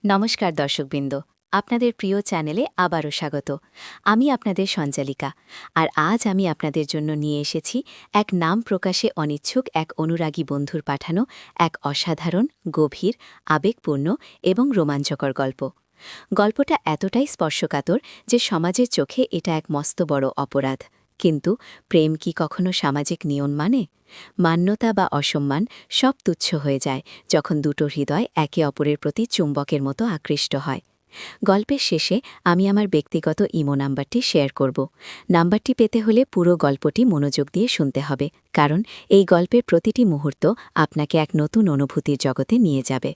নমস্কার দর্শকবৃন্দ, আপনাদের প্রিয় চ্যানেলে আবারও স্বাগত। আমি আপনাদের সঞ্চালিকা, আর আজ আমি আপনাদের জন্য নিয়ে এসেছি এক নাম প্রকাশে অনিচ্ছুক এক অনুরাগী বন্ধুর পাঠানো এক অসাধারণ, গভীর, আবেগপূর্ণ এবং রোমাঞ্চকর গল্প। গল্পটা এতটাই স্পর্শকাতর যে সমাজের চোখে এটা এক মস্ত বড় অপরাধ। কিন্তু প্রেম কি কখনো সামাজিক নিয়ম মানে? মান্যতা বা অসম্মান সব তুচ্ছ হয়ে যায় যখন দুটো হৃদয় একে অপরের প্রতি চুম্বকের মতো আকৃষ্ট হয়। গল্পের শেষে আমি আমার ব্যক্তিগত ইমো নাম্বারটি শেয়ার করব। নাম্বারটি পেতে হলে পুরো গল্পটি মনোযোগ দিয়ে শুনতে হবে, কারণ এই গল্পের প্রতিটি মুহূর্ত আপনাকে এক নতুন অনুভূতির জগতে নিয়ে যাবে।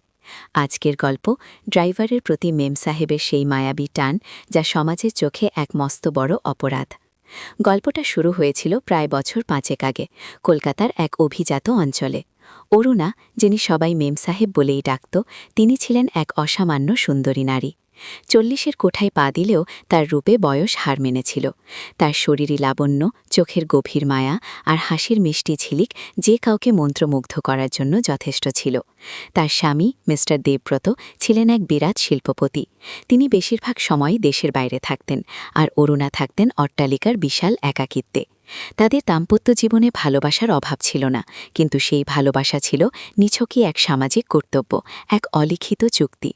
আজকের গল্প ড্রাইভারের প্রতি মেম সাহেবের সেই মায়াবী টান, যা সমাজের চোখে এক মস্ত বড় অপরাধ। গল্পটা শুরু হয়েছিল প্রায় বছর 5 আগে, কলকাতার এক অভিজাত অঞ্চলে। অরুণা, যিনি সবাই মেম সাহেব বলেই ডাকত, তিনি ছিলেন এক অসামান্য সুন্দরী নারী। 40-এর কোঠায় পা দিলেও তার রূপে বয়স হার মেনেছিল। তার শরীরী লাবণ্য, চোখের গভীর মায়া আর হাসির মিষ্টি ঝিলিক যে কাউকে মন্ত্রমুগ্ধ করার জন্য যথেষ্ট ছিল। তার স্বামী মিস্টার দেবব্রত ছিলেন এক বিরাট শিল্পপতি। তিনি বেশিরভাগ সময় দেশের বাইরে থাকতেন, আর অরুণা থাকতেন অট্টালিকার বিশাল একাকিত্বে। তাদের দাম্পত্য জীবনে ভালোবাসার অভাব ছিল না, কিন্তু সেই ভালোবাসা ছিল নিছকই এক সামাজিক কর্তব্য, এক অলিখিত চুক্তি।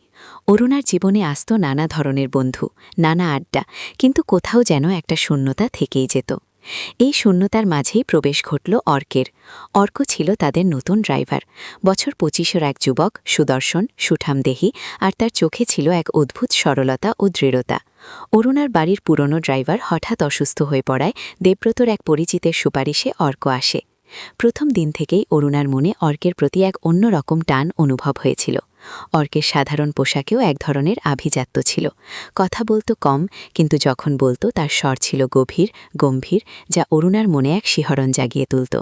অরুণার জীবনে আসত নানা ধরনের বন্ধু, নানা আড্ডা, কিন্তু কোথাও যেন একটা শূন্যতা থেকেই যেত। এই শূন্যতার মাঝেই প্রবেশ ঘটল অর্কের। অর্ক ছিল তাদের নতুন ড্রাইভার। বছর 25-এর এক যুবক, সুদর্শন, সুঠামদেহী, আর তার চোখে ছিল এক অদ্ভুত সরলতা ও দৃঢ়তা। অরুণার বাড়ির পুরনো ড্রাইভার হঠাৎ অসুস্থ হয়ে পড়ায় দেবব্রতর এক পরিচিতের সুপারিশে অর্ক আসে। প্রথম দিন থেকেই অরুণার মনে অর্কের প্রতি এক অন্যরকম টান অনুভব হয়েছিল। অর্কের সাধারণ পোশাকেও এক ধরনের আভিজাত্য ছিল। কথা বলতো কম, কিন্তু যখন বলতো তার স্বর ছিল গভীর, গম্ভীর, যা অরুণার মনে এক শিহরণ জাগিয়ে তুলত।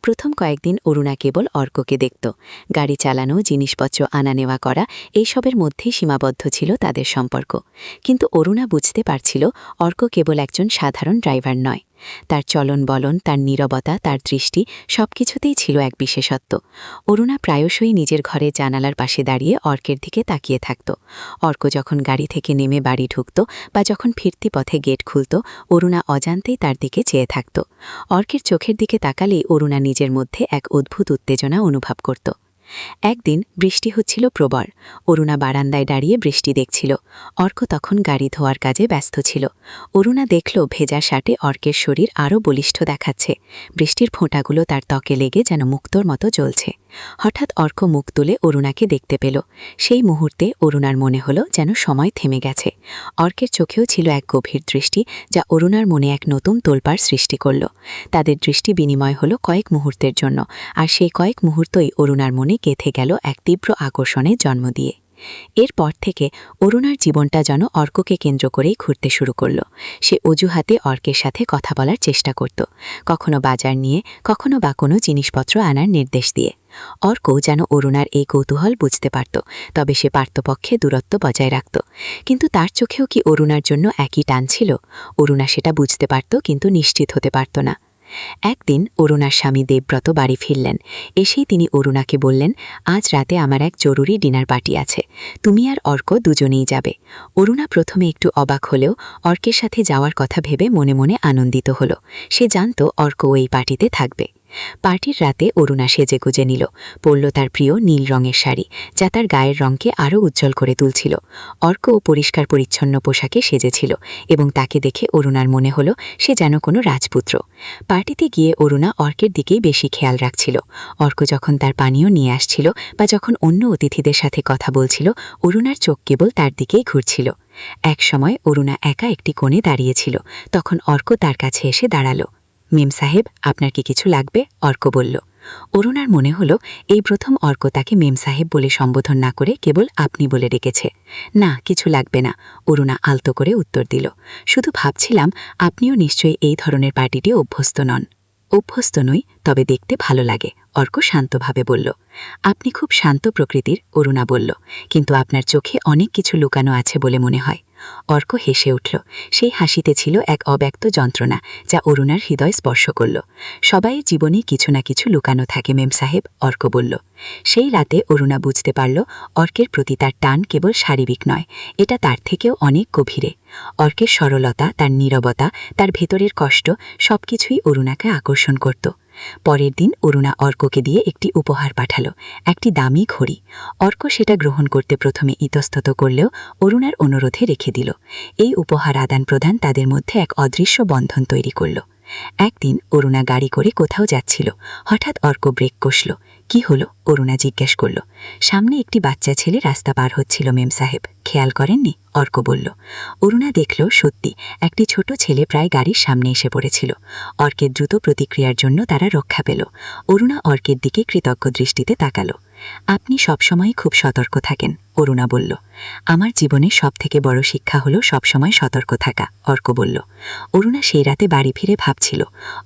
প্রথম কয়েকদিন অরুণা কেবল অর্ককে দেখত। গাড়ি চালানো, জিনিসপত্র আনা নেওয়া করা, এইসবের মধ্যেই সীমাবদ্ধ ছিল তাদের সম্পর্ক। কিন্তু অরুণা বুঝতে পারছিল অর্ক কেবল একজন সাধারণ ড্রাইভার নয়। তার চলন বলন, তার নীরবতা, তার দৃষ্টি, সবকিছুতেই ছিল এক বিশেষত্ব। অরুণা প্রায়শই নিজের ঘরে জানালার পাশে দাঁড়িয়ে অর্কের দিকে তাকিয়ে থাকত। অর্ক যখন গাড়ি থেকে নেমে বাড়ি ঢুকত বা যখন ফিরতি পথে গেট খুলত, অরুণা অজান্তেই তার দিকে চেয়ে থাকত। অর্কের চোখের দিকে তাকালেই অরুণা নিজের মধ্যে এক অদ্ভুত উত্তেজনা অনুভব করত। একদিন বৃষ্টি হচ্ছিল প্রবল। অরুণা বারান্দায় দাঁড়িয়ে বৃষ্টি দেখছিল। অর্ক তখন গাড়ি ধোয়ার কাজে ব্যস্ত ছিল। অরুণা দেখল ভেজা শার্টে অর্কের শরীর আরও বলিষ্ঠ দেখাচ্ছে। বৃষ্টির ফোঁটাগুলো তার ত্বকে লেগে যেন মুক্তোর মতো জ্বলছে। হঠাৎ অর্ক মুখ তুলে অরুণাকে দেখতে পেল। সেই মুহূর্তে অরুণার মনে হলো যেন সময় থেমে গেছে। অর্কের চোখেও ছিল এক গভীর দৃষ্টি, যা অরুণার মনে এক নতুন তোলপাড় সৃষ্টি করল। তাদের দৃষ্টি বিনিময় হলো কয়েক মুহূর্তের জন্য, আর সেই কয়েক মুহূর্তই অরুণার মনে গেঁথে গেল এক তীব্র আকর্ষণের জন্ম দিয়ে। এরপর থেকে অরুণার জীবনটা যেন অর্ককে কেন্দ্র করেই ঘুরতে শুরু করল। সে অজুহাতে অর্কের সাথে কথা বলার চেষ্টা করত, কখনো বাজার নিয়ে, কখনো বা কোনো জিনিসপত্র আনার নির্দেশ দিয়ে। অর্ক যেন অরুণার এই কৌতূহল বুঝতে পারত, তবে সে পারতপক্ষে দূরত্ব বজায় রাখত। কিন্তু তার চোখেও কি অরুণার জন্য একই টান ছিল? অরুণা সেটা বুঝতে পারত, কিন্তু নিশ্চিত হতে পারত না। একদিন অরুণার স্বামী দেবব্রত বাড়ি ফিরলেন। এসেই তিনি অরুণাকে বললেন, আজ রাতে আমার এক জরুরি ডিনার পার্টি আছে, তুমি আর অর্ক দুজনেই যাবে। অরুণা প্রথমে একটু অবাক হলেও অর্কের সাথে যাওয়ার কথা ভেবে মনে মনে আনন্দিত হল। সে জানত অর্ক এই পার্টিতে থাকবে। পার্টির রাতে অরুণা সেজেগুজে নিল। পরল তার প্রিয় নীল রঙের শাড়ি, যা তার গায়ের রঙকে আরও উজ্জ্বল করে তুলছিল। অর্কও পরিষ্কার পরিচ্ছন্ন পোশাকে সেজেছিল, এবং তাকে দেখে অরুণার মনে হলো সে যেন কোনো রাজপুত্র। পার্টিতে গিয়ে অরুণা অর্কের দিকেই বেশি খেয়াল রাখছিল। অর্ক যখন তার পানীয় নিয়ে আসছিল বা যখন অন্য অতিথিদের সাথে কথা বলছিল, অরুণার চোখ কেবল তার দিকেই ঘুরছিল। এক সময় অরুণা একা একটি কোণে দাঁড়িয়েছিল। তখন অর্ক তার কাছে এসে দাঁড়াল। মেম সাহেব, আপনার কি কিছু লাগবে? অর্ক বলল। অরুণার মনে হলো এই প্রথম অর্ক তাকে মেম সাহেব বলে সম্বোধন না করে কেবল আপনি বলে ডেকেছে। না, কিছু লাগবে না, অরুণা আলতো করে উত্তর দিল। শুধু ভাবছিলাম আপনিও নিশ্চয়ই এই ধরনের পার্টিতে অভ্যস্ত নন। অভ্যস্ত নই, তবে দেখতে ভালো লাগে, অর্ক শান্তভাবে বলল। আপনি খুব শান্ত প্রকৃতির, অরুণা বলল, কিন্তু আপনার চোখে অনেক কিছু লুকানো আছে বলে মনে হয়। অর্ক হেসে উঠল। সেই হাসিতে ছিল এক অব্যক্ত যন্ত্রণা, যা অরুণার হৃদয় স্পর্শ করল। সবাইয়ের জীবনে কিছু না কিছু লুকানো থাকে মেম সাহেব, অর্ক বলল। সেই রাতে অরুণা বুঝতে পারল অর্কের প্রতি তার টান কেবল শারীরিক নয়, এটা তার থেকেও অনেক গভীরে। অর্কের সরলতা, তার নীরবতা, তার ভেতরের কষ্ট সবকিছুই অরুণাকে আকর্ষণ করত। পরের দিন অরুণা অর্ককে দিয়ে একটি উপহার পাঠাল, একটি দামি ঘড়ি। অর্ক সেটা গ্রহণ করতে প্রথমে ইতস্তত করলেও অরুণার অনুরোধে রেখে দিল। এই উপহার আদান প্রদান তাদের মধ্যে এক অদৃশ্য বন্ধন তৈরি করল। একদিন অরুণা গাড়ি করে কোথাও যাচ্ছিল। হঠাৎ অর্ক ব্রেক কষল। কি হলো, অরুণা জিজ্ঞেস করল। সামনে একটি বাচ্চা ছেলে রাস্তা পার হচ্ছিল মেম সাহেব, খেয়াল করেননি, অর্ক বলল। অরুণা দেখল সত্যি একটি ছোট ছেলে প্রায় গাড়ির সামনে এসে পড়েছিল। অর্কের দ্রুত প্রতিক্রিয়ার জন্য তারা রক্ষা পেল। অরুণা অর্কের দিকে কৃতজ্ঞ দৃষ্টিতে তাকালো। আপনি সবসময় খুব সতর্ক থাকেন, অরুণা বলল। আমার জীবনে সবথেকে বড় শিক্ষা হলো সবসময় সতর্ক থাকা, অর্ক বলল। অরুণা সেই রাতে বাড়ি ফিরে ভাবছিল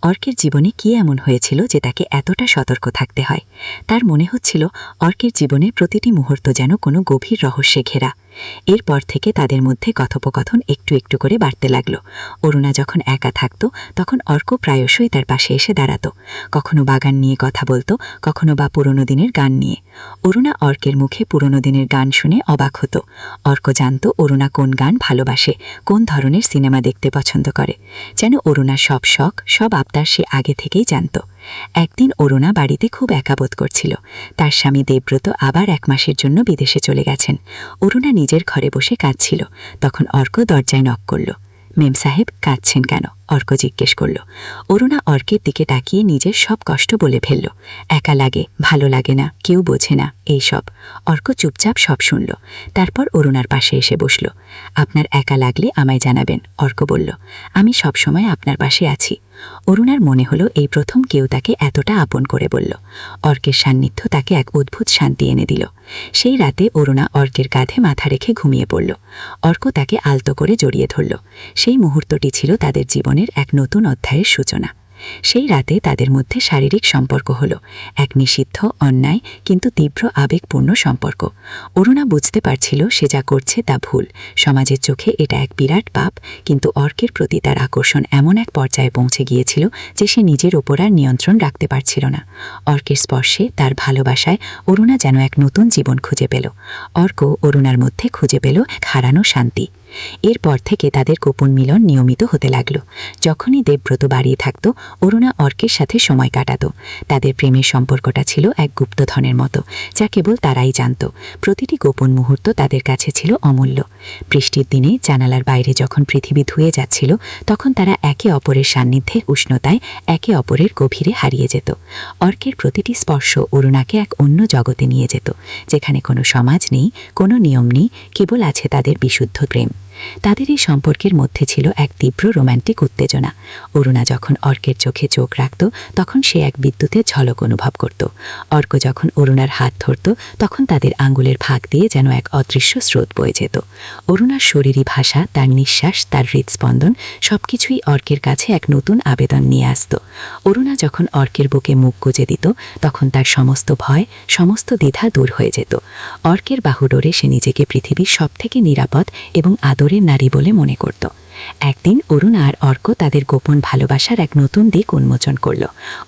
অর্কের জীবনে কি এমন হয়েছিল যে তাকে এতটা সতর্ক থাকতে হয়। তার মনে হচ্ছিল অর্কের জীবনে প্রতিটি মুহূর্ত যেন কোনো গভীর রহস্যে ঘেরা। এরপর থেকে তাদের মধ্যে কথোপকথন একটু একটু করে বাড়তে লাগলো। অরুণা যখন একা থাকত তখন অর্ক প্রায়শই তার পাশে এসে দাঁড়াত। কখনো বাগান নিয়ে কথা বলতো, কখনো বা পুরনো দিনের গান নিয়ে। অরুণা অর্কের মুখে পুরনো দিনের গান শুনে অবাক হতো। অর্ক জানত অরুণা কোন গান ভালোবাসে, কোন ধরনের সিনেমা দেখতে পছন্দ করে। যেন অরুণার সব শখ, সব আবদার সে আগে থেকেই জানত। একদিন অরুণা বাড়িতে খুব একা বোধ করছিল। তার স্বামী দেবব্রত আবার 1 মাসের জন্য বিদেশে চলে গেছেন। অরুণা নিজের ঘরে বসে কাঁদছিল। তখন অর্ক দরজায় নক করল। মেম সাহেব, কাঁদছেন কেন, অর্ক জিজ্ঞেস করল। অরুণা অর্কের দিকে তাকিয়ে নিজের সব কষ্ট বলে ফেলল। একা লাগে, ভালো লাগে না, কেউ বোঝে না, এইসব। অর্ক চুপচাপ সব শুনল। তারপর অরুণার পাশে এসে বসল। আপনার একা লাগলে আমায় জানাবেন, অর্ক বলল। আমি সবসময় আপনার পাশে আছি। অরুণার মনে হলো এই প্রথম কেউ তাকে এতটা আপন করে বলল। অর্কের সান্নিধ্য তাকে এক অদ্ভুত শান্তি এনে দিল। সেই রাতে অরুণা অর্কের কাঁধে মাথা রেখে ঘুমিয়ে পড়ল। অর্ক তাকে আলতো করে জড়িয়ে ধরল। সেই মুহূর্তটি ছিল তাদের জীবনের এক নতুন অধ্যায়ের সূচনা। সেই রাতে তাদের মধ্যে শারীরিক সম্পর্ক হলো, এক নিষিদ্ধ, অন্যায় কিন্তু তীব্র আবেগপূর্ণ সম্পর্ক। অরুণা বুঝতে পারছিল সে যা করছে তা ভুল, সমাজের চোখে এটা এক বিরাট পাপ, কিন্তু অর্কের প্রতি তার আকর্ষণ এমন এক পর্যায়ে পৌঁছে গিয়েছিল যে সে নিজের ওপর আর নিয়ন্ত্রণ রাখতে পারছিল না। অর্কের স্পর্শে, তার ভালোবাসায় অরুণা যেন এক নতুন জীবন খুঁজে পেল। অর্ক অরুণার মধ্যে খুঁজে পেল হারানো শান্তি। এরপর থেকে তাদের গোপন মিলন নিয়মিত হতে লাগলো। যখনই দেবব্রত বাড়িয়ে থাকত অরুণা অর্কের সাথে সময় কাটাত। তাদের প্রেমের সম্পর্কটা ছিল এক গুপ্তধনের মতো, যা কেবল তারাই জানত। প্রতিটি গোপন মুহূর্ত তাদের কাছে ছিল অমূল্য। বৃষ্টির দিনে জানালার বাইরে যখন পৃথিবী ধুয়ে যাচ্ছিল তখন তারা একে অপরের সান্নিধ্যে, উষ্ণতায় একে অপরের গভীরে হারিয়ে যেত। অর্কের প্রতিটি স্পর্শ অরুণাকে এক অন্য জগতে নিয়ে যেত, যেখানে কোনো সমাজ নেই, কোনো নিয়ম নেই, কেবল আছে তাদের বিশুদ্ধ প্রেম। তাদের এই সম্পর্কের মধ্যে ছিল এক তীব্র রোম্যান্টিক উত্তেজনা। অরুণা যখন অর্কের চোখে চোখ রাখত তখন সে এক বিদ্যুতের ঝলক অনুভব করত। অর্ক যখন অরুণার হাত ধরত তখন তাদের আঙ্গুলের ফাঁক দিয়ে যেন এক অদৃশ্য স্রোত বয়ে যেত। অরুণার শরীরী ভাষা, তার নিঃশ্বাস, তার হৃদস্পন্দন সবকিছুই অর্কের কাছে এক নতুন আবেদন নিয়ে আসত। অরুণা যখন অর্কের বুকে মুখ গুজে দিত তখন তার সমস্ত ভয়, সমস্ত দ্বিধা দূর হয়ে যেত। অর্কের বাহুডোরে সে নিজেকে পৃথিবীর সবথেকে নিরাপদ এবং আদরের নারী বলে মনে করত। একদিন অরুণা আর অর্ক তাদের গোপন ভালোবাসার এক নতুন দিক উন্মোচন করল।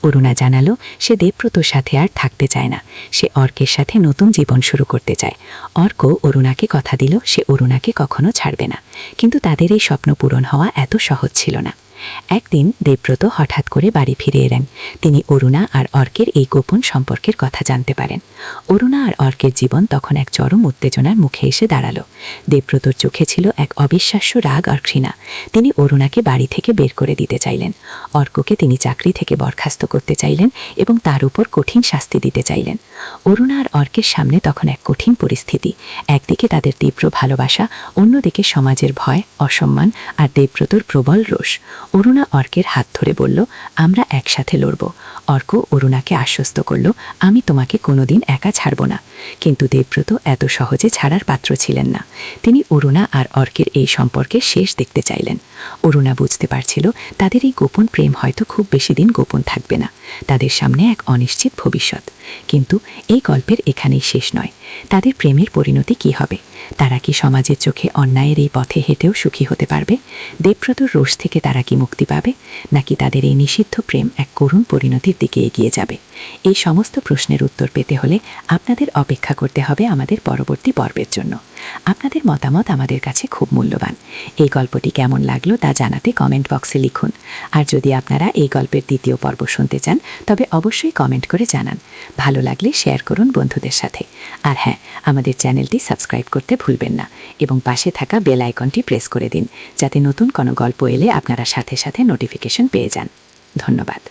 অরুণা জানালো সে দেবব্রতর সাথে আর থাকতে চায় না, সে অর্কের সাথে নতুন জীবন শুরু করতে চায়। অর্ক অরুণাকে কথা দিল সে অরুণাকে কখনো ছাড়বে না, কিন্তু তাদের এই স্বপ্ন পূরণ হওয়া এত সহজ ছিল না। একদিন দেবব্রত হঠাৎ করে বাড়ি ফিরে এলেন। তিনি অরুণা আর অর্কের এই গোপন সম্পর্কের কথা জানতে পারেন। অরুণা আর অর্কের জীবন তখন এক চরম উত্তেজনার মুখে এসে দাঁড়ালো। দেবব্রতর চোখে ছিল এক অবিশ্বাস্য রাগ আর ঘৃণা। তিনি অরুণাকে বাড়ি থেকে বের করে দিতে চাইলেন। অর্ককে তিনি চাকরি থেকে বরখাস্ত করতে চাইলেন এবং তার উপর কঠিন শাস্তি দিতে চাইলেন। অরুণা আর অর্কের সামনে তখন এক কঠিন পরিস্থিতি। একদিকে তাদের তীব্র ভালোবাসা, অন্যদিকে সমাজের ভয়, অসম্মান আর দেবব্রতর প্রবল রোষ। অরুণা অর্কের হাত ধরে বলল, আমরা একসাথে লড়ব। অর্ক অরুণাকে আশ্বস্ত করল, আমি তোমাকে কোনোদিন একা ছাড়ব না। কিন্তু দেবব্রত এত সহজে ছাড়ার পাত্র ছিলেন না। তিনি অরুণা আর অর্কের এই সম্পর্কে শেষ দেখতে চাইলেন। অরুণা বুঝতে পারছিল তাদের এই গোপন প্রেম হয়তো খুব বেশি দিন গোপন থাকবে না, তাদের সামনে এক অনিশ্চিত ভবিষ্যৎ। কিন্তু এই গল্পের এখানেই শেষ নয়। তাদের প্রেমের পরিণতি কি হবে? তারা কি সমাজের চোখে অন্যায়ের এই পথে হেঁটেও সুখী হতে পারবে? দেবব্রতর রোষ থেকে তারা কি মুক্তি পাবে, নাকি তাদের এই নিষিদ্ধ প্রেম এক করুণ পরিণতির দিকে এগিয়ে যাবে? এই সমস্ত প্রশ্নের উত্তর পেতে হলে আপনাদের অপেক্ষা করতে হবে আমাদের পরবর্তী পর্বের জন্য। আপনাদের মতামত আমাদের কাছে খুব মূল্যবান। এই গল্পটি কেমন লাগলো তা জানাতে কমেন্ট বক্সে লিখুন। আর যদি আপনারা এই গল্পের দ্বিতীয় পর্ব শুনতে চান তবে অবশ্যই কমেন্ট করে জানান। ভালো লাগলে শেয়ার করুন বন্ধুদের সাথে। আর হ্যাঁ, আমাদের চ্যানেলটি সাবস্ক্রাইব করতে ভুলবেন না এবং পাশে থাকা বেল আইকনটি প্রেস করে দিন, যাতে নতুন কোনো গল্প এলে আপনারা সাথে সাথে নোটিফিকেশন পেয়ে যান। ধন্যবাদ।